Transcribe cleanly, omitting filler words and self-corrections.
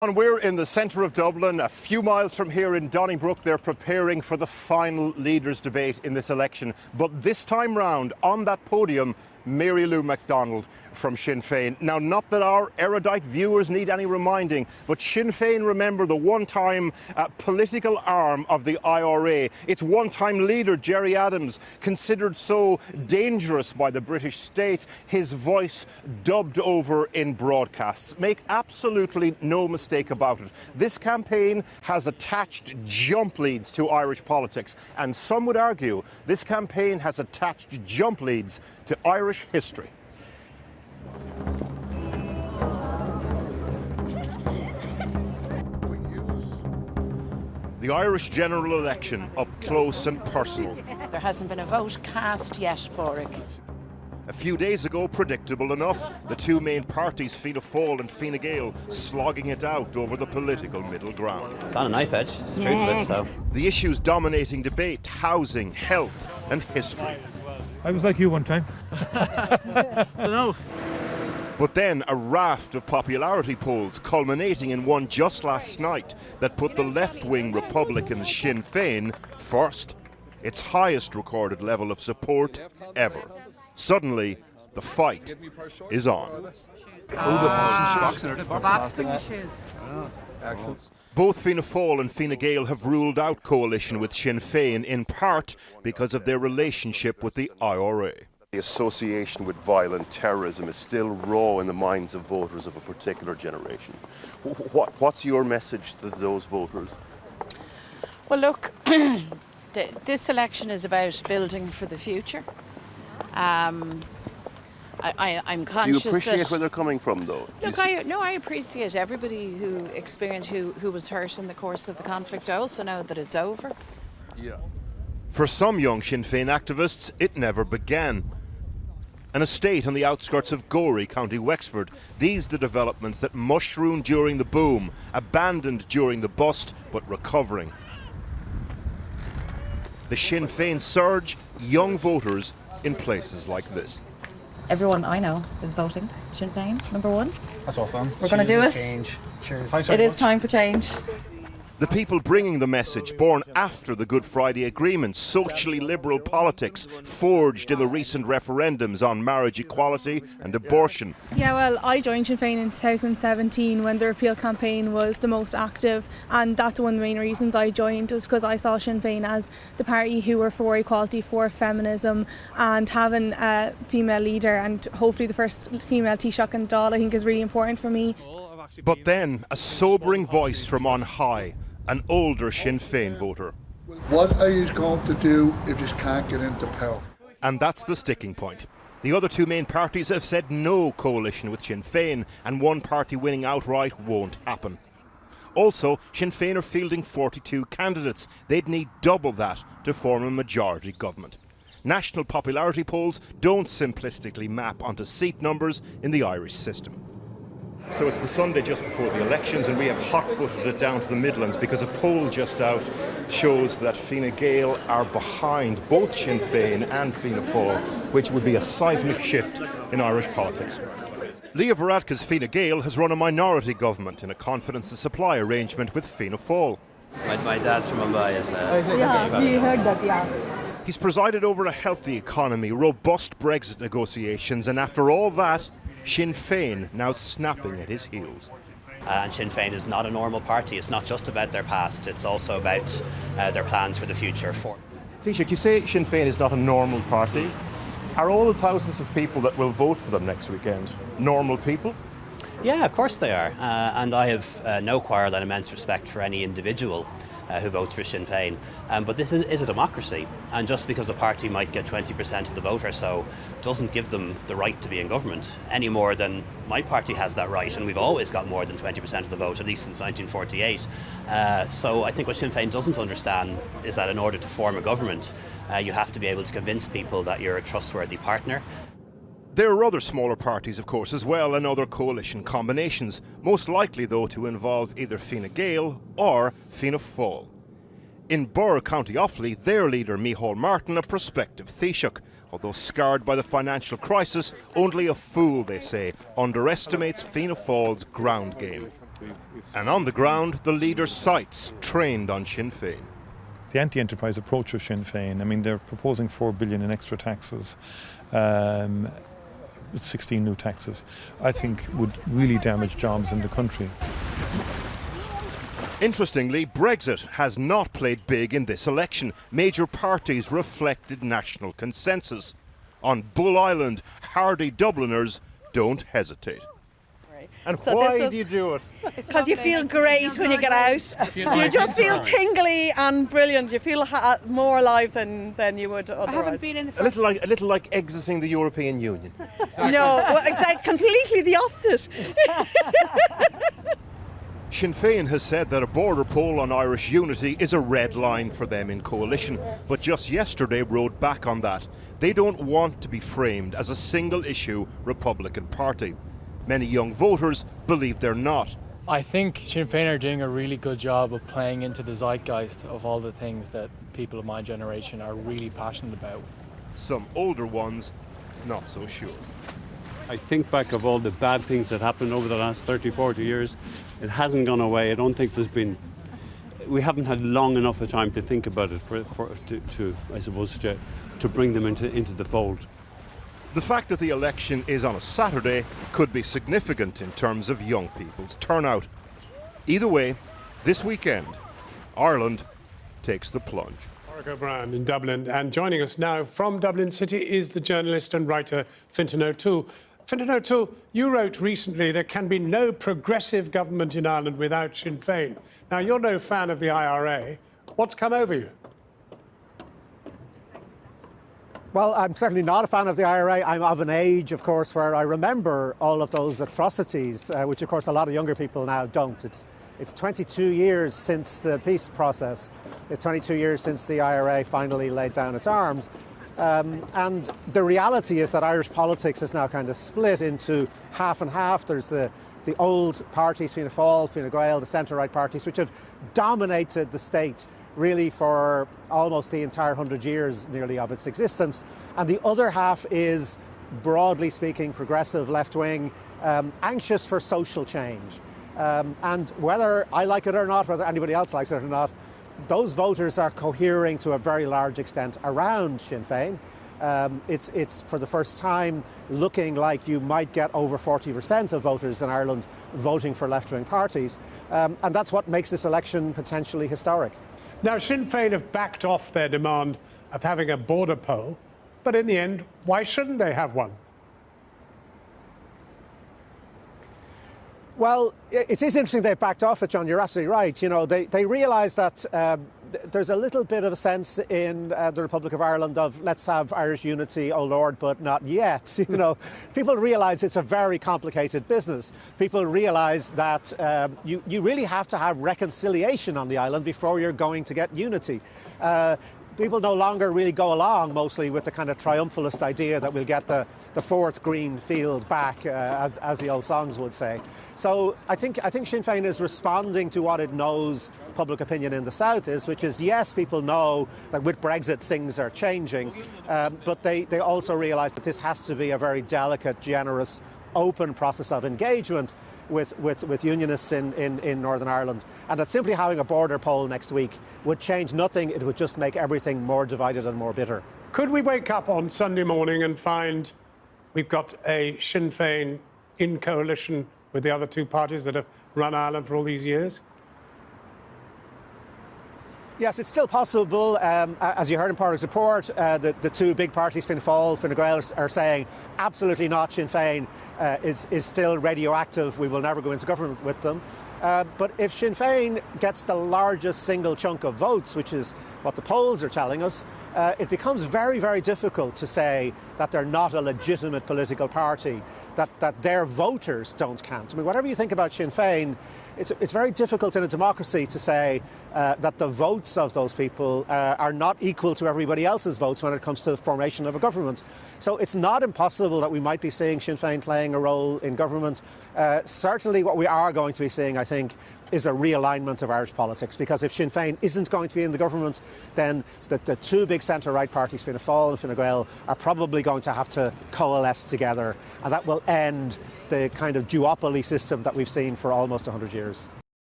And we're in the centre of Dublin, a few miles from here in Donnybrook. They're preparing for the final leaders' debate in this election. But this time round, on that podium, Mary Lou McDonald from Sinn Féin. Now, not that our erudite viewers need any reminding, but Sinn Féin, remember, the one-time political arm of the IRA. Its one-time leader, Gerry Adams, considered so dangerous by the British state, his voice dubbed over in broadcasts. Make absolutely no mistake about it. This campaign has attached jump leads to Irish politics, and some would argue this campaign has attached jump leads to Irish history. The Irish general election up close and personal. There hasn't been a vote cast yet, Boric. A few days ago, predictable enough, the two main parties, Fianna Fáil and Fine Gael, slogging it out over the political middle ground. It's on a knife edge, it's the truth of it, so. The issues dominating debate: housing, health and history. I was like you one time. So no. But then a raft of popularity polls culminating in one just last night that put the left-wing Republican Sinn Féin first, its highest recorded level of support ever. Suddenly, the fight is on. Boxing shoes. Excellent. Both Fianna Fáil and Fine Gael have ruled out coalition with Sinn Féin, in part because of their relationship with the IRA. The association with violent terrorism is still raw in the minds of voters of a particular generation. What's your message to those voters? Well, look, this election is about building for the future. I'm conscious. Do you appreciate that, where they're coming from, though? Look, I appreciate everybody who experienced, who was hurt in the course of the conflict. I also know that it's over. Yeah. For some young Sinn Féin activists, it never began. An estate on the outskirts of Gorey, County Wexford. These the developments that mushroomed during the boom, abandoned during the bust, but recovering. The Sinn Féin surge, young voters in places like this. Everyone I know is voting Sinn Féin, number one. That's awesome. We're going to do it. Change. Cheers. It is time for change. The people bringing the message, born after the Good Friday Agreement, socially liberal politics forged in the recent referendums on marriage equality and abortion. Yeah, well, I joined Sinn Féin in 2017 when the repeal campaign was the most active, and that's one of the main reasons I joined, was because I saw Sinn Féin as the party who were for equality, for feminism, and having a female leader, and hopefully the first female Taoiseach in Dáil, I think is really important for me. But then, a sobering voice from on high, an older Sinn Féin voter. What are you going to do if you can't get into power? And that's the sticking point. The other two main parties have said no coalition with Sinn Féin, and one party winning outright won't happen. Also, Sinn Féin are fielding 42 candidates. They'd need double that to form a majority government. National popularity polls don't simplistically map onto seat numbers in the Irish system. So it's the Sunday just before the elections, and we have hot-footed it down to the Midlands because a poll just out shows that Fine Gael are behind both Sinn Féin and Fianna Fáil, which would be a seismic shift in Irish politics. Leah Varadkar's Fine Gael has run a minority government in a confidence and supply arrangement with Fianna Fáil. My dad's from Mumbai, Yeah, you heard that, yeah. He's presided over a healthy economy, robust Brexit negotiations, and after all that, Sinn Féin now snapping at his heels. And Sinn Féin is not a normal party. It's not just about their past, it's also about their plans for the future. Taoiseach, you say Sinn Féin is not a normal party. Are all the thousands of people that will vote for them next weekend normal people? Yeah, of course they are. And I have no quarrel and immense respect for any individual who votes for Sinn Féin. But this is a democracy, and just because a party might get 20% of the vote or so doesn't give them the right to be in government any more than my party has that right, and we've always got more than 20% of the vote, at least since 1948. So I think what Sinn Féin doesn't understand is that in order to form a government, you have to be able to convince people that you're a trustworthy partner. There are other smaller parties, of course, as well, and other coalition combinations, most likely, though, to involve either Fine Gael or Fianna Fáil. In Burr, County Offaly, their leader, Micheál Martin, a prospective Taoiseach, although scarred by the financial crisis, only a fool, they say, underestimates Fianna Fáil's ground game. And on the ground, the leader's sights trained on Sinn Féin. The anti-enterprise approach of Sinn Féin, I mean, they're proposing $4 billion in extra taxes, 16 new taxes, I think would really damage jobs in the country. Interestingly, Brexit has not played big in this election. Major parties reflected national consensus. On Bull Island, hardy Dubliners don't hesitate. And So why this do you do it? Because you feel great when you get out. You just feel tingly and brilliant. You feel more alive than you would otherwise. I haven't been in the A little like exiting the European Union. No, well, exactly, completely the opposite. Sinn Féin has said that a border poll on Irish unity is a red line for them in coalition, but just yesterday rode back on that. They don't want to be framed as a single-issue Republican Party. Many young voters believe they're not. I think Sinn Féin are doing a really good job of playing into the zeitgeist of all the things that people of my generation are really passionate about. Some older ones, not so sure. I think back of all the bad things that happened over the last 30, 40 years. It hasn't gone away. I don't think we haven't had long enough a time to think about it to bring them into the fold. The fact that the election is on a Saturday could be significant in terms of young people's turnout. Either way, this weekend, Ireland takes the plunge. Mark O'Brien in Dublin, and joining us now from Dublin City is the journalist and writer Fintan O'Toole. Fintan O'Toole, you wrote recently there can be no progressive government in Ireland without Sinn Féin. Now, you're no fan of the IRA. What's come over you? Well, I'm certainly not a fan of the IRA. I'm of an age, of course, where I remember all of those atrocities, which, of course, a lot of younger people now don't. It's 22 years since the peace process. It's 22 years since the IRA finally laid down its arms. And the reality is that Irish politics is now kind of split into half and half. There's the old parties, Fianna Fáil, Fine Gael, the centre-right parties, which have dominated the state really for almost the entire 100 years nearly of its existence. And the other half is, broadly speaking, progressive, left-wing, anxious for social change. And whether I like it or not, whether anybody else likes it or not, those voters are cohering to a very large extent around Sinn Féin. It's for the first time looking like you might get over 40% of voters in Ireland voting for left-wing parties. And that's what makes this election potentially historic. Now, Sinn Féin have backed off their demand of having a border poll, but in the end, why shouldn't they have one? Well, it is interesting they've backed off it, John. You're absolutely right. You know, they realise that there's a little bit of a sense in the Republic of Ireland of let's have Irish unity, oh Lord, but not yet. You know, people realise it's a very complicated business. People realise that you really have to have reconciliation on the island before you're going to get unity. People no longer really go along mostly with the kind of triumphalist idea that we'll get the fourth green field back, as the old songs would say. So I think Sinn Féin is responding to what it knows public opinion in the south is, which is, yes, people know that with Brexit things are changing, but they also realise that this has to be a very delicate, generous, open process of engagement with unionists in Northern Ireland, and that simply having a border poll next week would change nothing. It would just make everything more divided and more bitter. Could we wake up on Sunday morning and find we've got a Sinn Féin in coalition with the other two parties that have run Ireland for all these years? Yes, it's still possible. As you heard in Pádraig's report, the two big parties, Fianna Fáil, Fine Gael, are saying absolutely not. Sinn Féin is still radioactive. We will never go into government with them. But if Sinn Féin gets the largest single chunk of votes, which is what the polls are telling us, it becomes very, very difficult to say that they're not a legitimate political party, that their voters don't count. I mean, whatever you think about Sinn Féin, it's very difficult in a democracy to say that the votes of those people are not equal to everybody else's votes when it comes to the formation of a government. So it's not impossible that we might be seeing Sinn Féin playing a role in government. Certainly what we are going to be seeing, I think, is a realignment of Irish politics, because if Sinn Féin isn't going to be in the government, then the two big centre-right parties, Fianna Fáil and Fine Gael, are probably going to have to coalesce together, and that will end the kind of duopoly system that we've seen for almost 100 years.